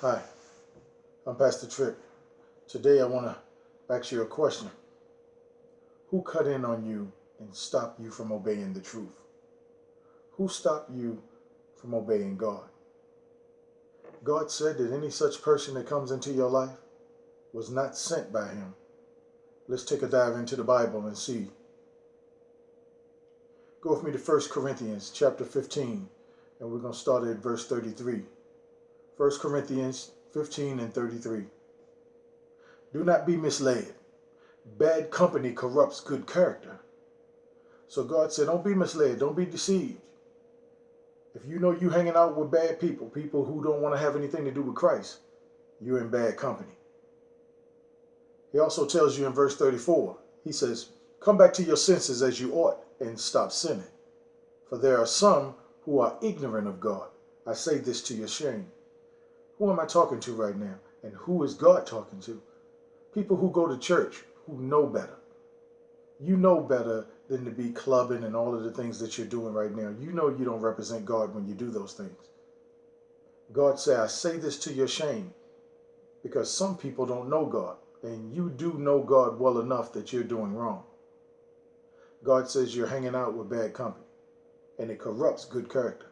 Hi, I'm Pastor Tripp. Today I want to ask you a question. Who cut in on you and stopped you from obeying the truth? Who stopped you from obeying God? God said that any such person that comes into your life was not sent by him. Let's take a dive into the Bible and see. Go with me to 1 Corinthians chapter 15, and we're going to start at verse 33. 1 Corinthians 15 and 33. Do not be misled. Bad company corrupts good character. So God said, don't be misled. Don't be deceived. If you know you're hanging out with bad people, people who don't want to have anything to do with Christ, you're in bad company. He also tells you in verse 34, he says, come back to your senses as you ought and stop sinning. For there are some who are ignorant of God. I say this to your shame. Who am I talking to right now? And who is God talking to? People who go to church, who know better. You know better than to be clubbing and all of the things that you're doing right now. You know you don't represent God when you do those things. God said, I say this to your shame, because some people don't know God, and you do know God well enough that you're doing wrong. God says you're hanging out with bad company, and it corrupts good character.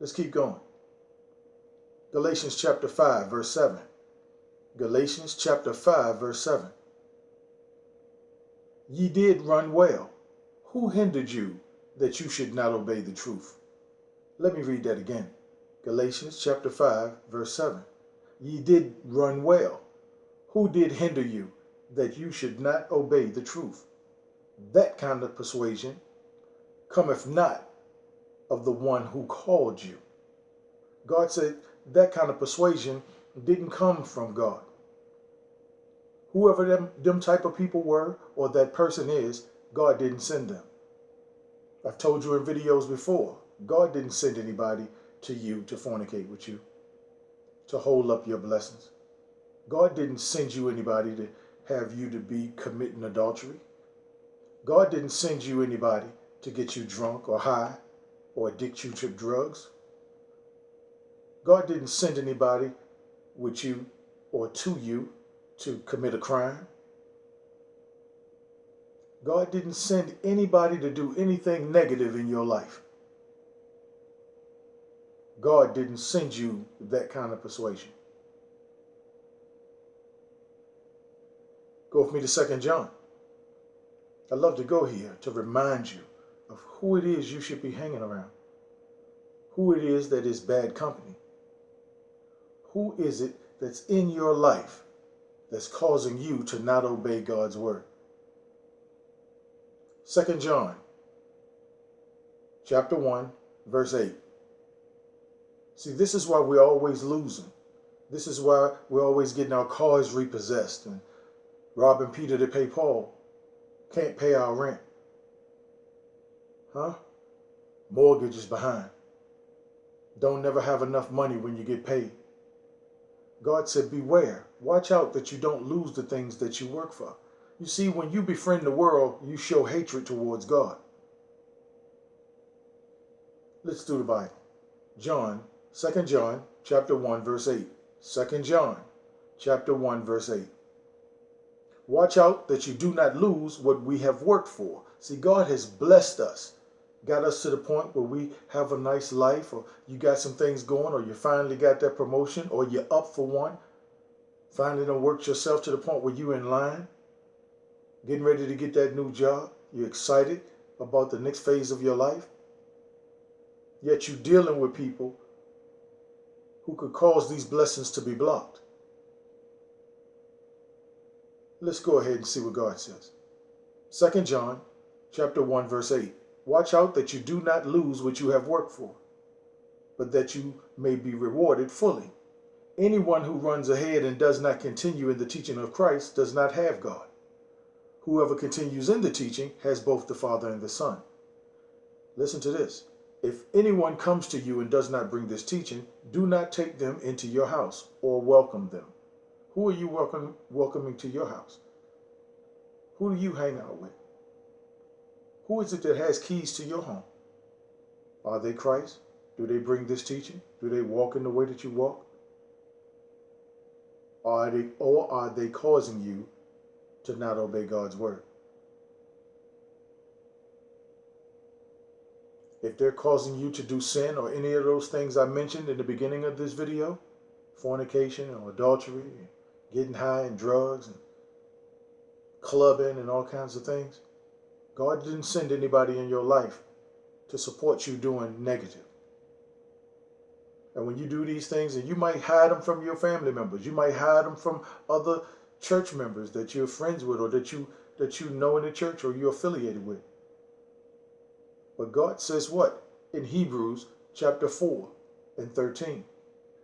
Let's keep going. Galatians chapter 5, verse 7. Galatians chapter 5, verse 7. Ye did run well. Who hindered you that you should not obey the truth? Let me read that again. Galatians chapter 5, verse 7. Ye did run well. Who did hinder you that you should not obey the truth? That kind of persuasion cometh not of the one who called you. God said that kind of persuasion didn't come from God. Whoever them type of people were, or that person is, God didn't send them. I've told you in videos before, God didn't send anybody to you to fornicate with you, to hold up your blessings. God didn't send you anybody to have you to be committing adultery. God didn't send you anybody to get you drunk or high or addict you to drugs. God didn't send anybody with you or to you to commit a crime. God didn't send anybody to do anything negative in your life. God didn't send you that kind of persuasion. Go with me to 2 John. I love to go here to remind you of who it is you should be hanging around. Who it is that is bad company. Who is it that's in your life that's causing you to not obey God's word? 2 John chapter 1, verse 8. See, this is why we're always losing. This is why we're always getting our cars repossessed and robbing Peter to pay Paul. Can't pay our rent. Mortgage is behind. Don't never have enough money when you get paid. God said, beware. Watch out that you don't lose the things that you work for. You see, when you befriend the world, you show hatred towards God. Let's do the Bible. 2 John chapter 1, verse 8. 2 John chapter 1, verse 8. Watch out that you do not lose what we have worked for. See, God has blessed us. Got us to the point where we have a nice life, or you got some things going, or you finally got that promotion, or you're up for one. Finally done worked yourself to the point where you're in line, getting ready to get that new job. You're excited about the next phase of your life. Yet you're dealing with people who could cause these blessings to be blocked. Let's go ahead and see what God says. 2 John chapter 1, verse 8. Watch out that you do not lose what you have worked for, but that you may be rewarded fully. Anyone who runs ahead and does not continue in the teaching of Christ does not have God. Whoever continues in the teaching has both the Father and the Son. Listen to this. If anyone comes to you and does not bring this teaching, do not take them into your house or welcome them. Who are you welcoming to your house? Who do you hang out with? Who is it that has keys to your home? Are they Christ? Do they bring this teaching? Do they walk in the way that you walk? Or are they causing you to not obey God's word? If they're causing you to do sin or any of those things I mentioned in the beginning of this video, fornication or adultery, getting high and drugs and clubbing and all kinds of things, God didn't send anybody in your life to support you doing negative. And when you do these things, and you might hide them from your family members, you might hide them from other church members that you're friends with or that you know in the church or you're affiliated with. But God says what? In Hebrews chapter 4 and 13.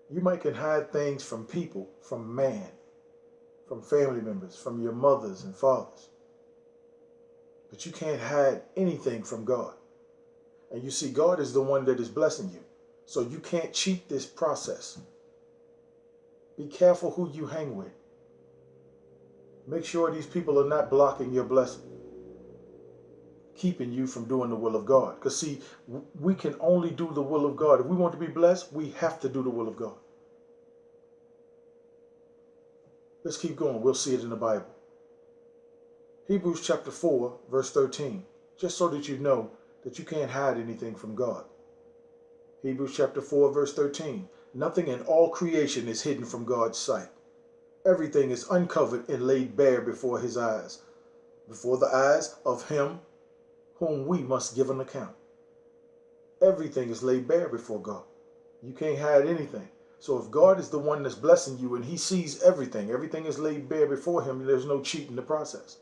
You might can hide things from people, from man, from family members, from your mothers and fathers. But you can't hide anything from God. And you see, God is the one that is blessing you. So you can't cheat this process. Be careful who you hang with. Make sure these people are not blocking your blessing, keeping you from doing the will of God. Because see, we can only do the will of God. If we want to be blessed, we have to do the will of God. Let's keep going. We'll see it in the Bible. Hebrews chapter 4, verse 13. Just so that you know that you can't hide anything from God. Hebrews chapter 4, verse 13. Nothing in all creation is hidden from God's sight. Everything is uncovered and laid bare before his eyes, before the eyes of him whom we must give an account. Everything is laid bare before God. You can't hide anything. So if God is the one that's blessing you and he sees everything, everything is laid bare before him, there's no cheating the process.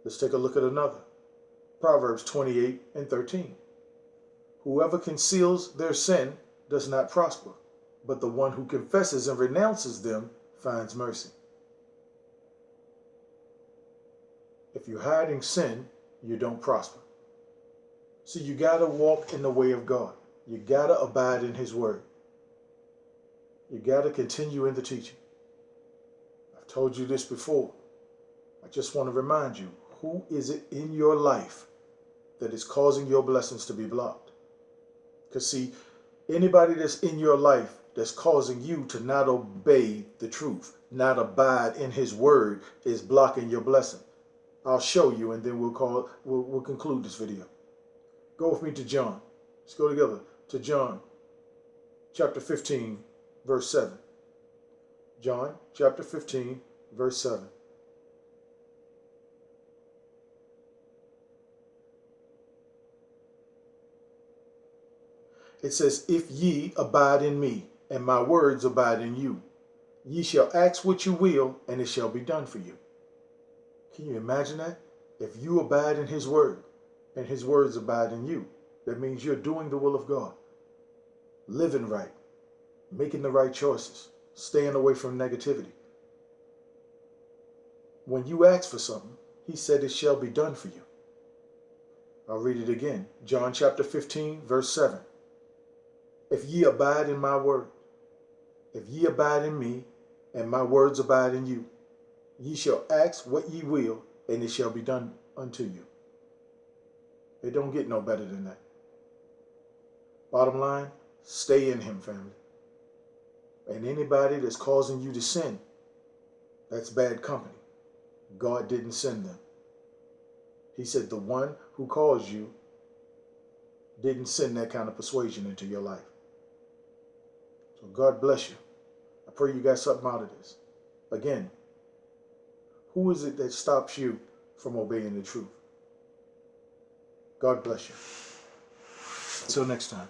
Let's take a look at another. Proverbs 28 and 13. Whoever conceals their sin does not prosper, but the one who confesses and renounces them finds mercy. If you're hiding sin, you don't prosper. See, you got to walk in the way of God. You got to abide in his word. You got to continue in the teaching. I've told you this before. I just want to remind you, who is it in your life that is causing your blessings to be blocked? Because see, anybody that's in your life that's causing you to not obey the truth, not abide in his word, is blocking your blessing. I'll show you, and then we'll conclude this video. Go with me to John. Let's go together to John chapter 15, verse 7. John chapter 15, verse 7. It says, if ye abide in me, and my words abide in you, ye shall ask what you will, and it shall be done for you. Can you imagine that? If you abide in his word, and his words abide in you, that means you're doing the will of God. Living right, making the right choices, staying away from negativity. When you ask for something, he said it shall be done for you. I'll read it again. John chapter 15, verse 7. If ye abide in my word, if ye abide in me, and my words abide in you, ye shall ask what ye will, and it shall be done unto you. It don't get no better than that. Bottom line, stay in him, family. And anybody that's causing you to sin, that's bad company. God didn't send them. He said the one who calls you didn't send that kind of persuasion into your life. So God bless you. I pray you got something out of this. Again, who is it that stops you from obeying the truth? God bless you. Until next time.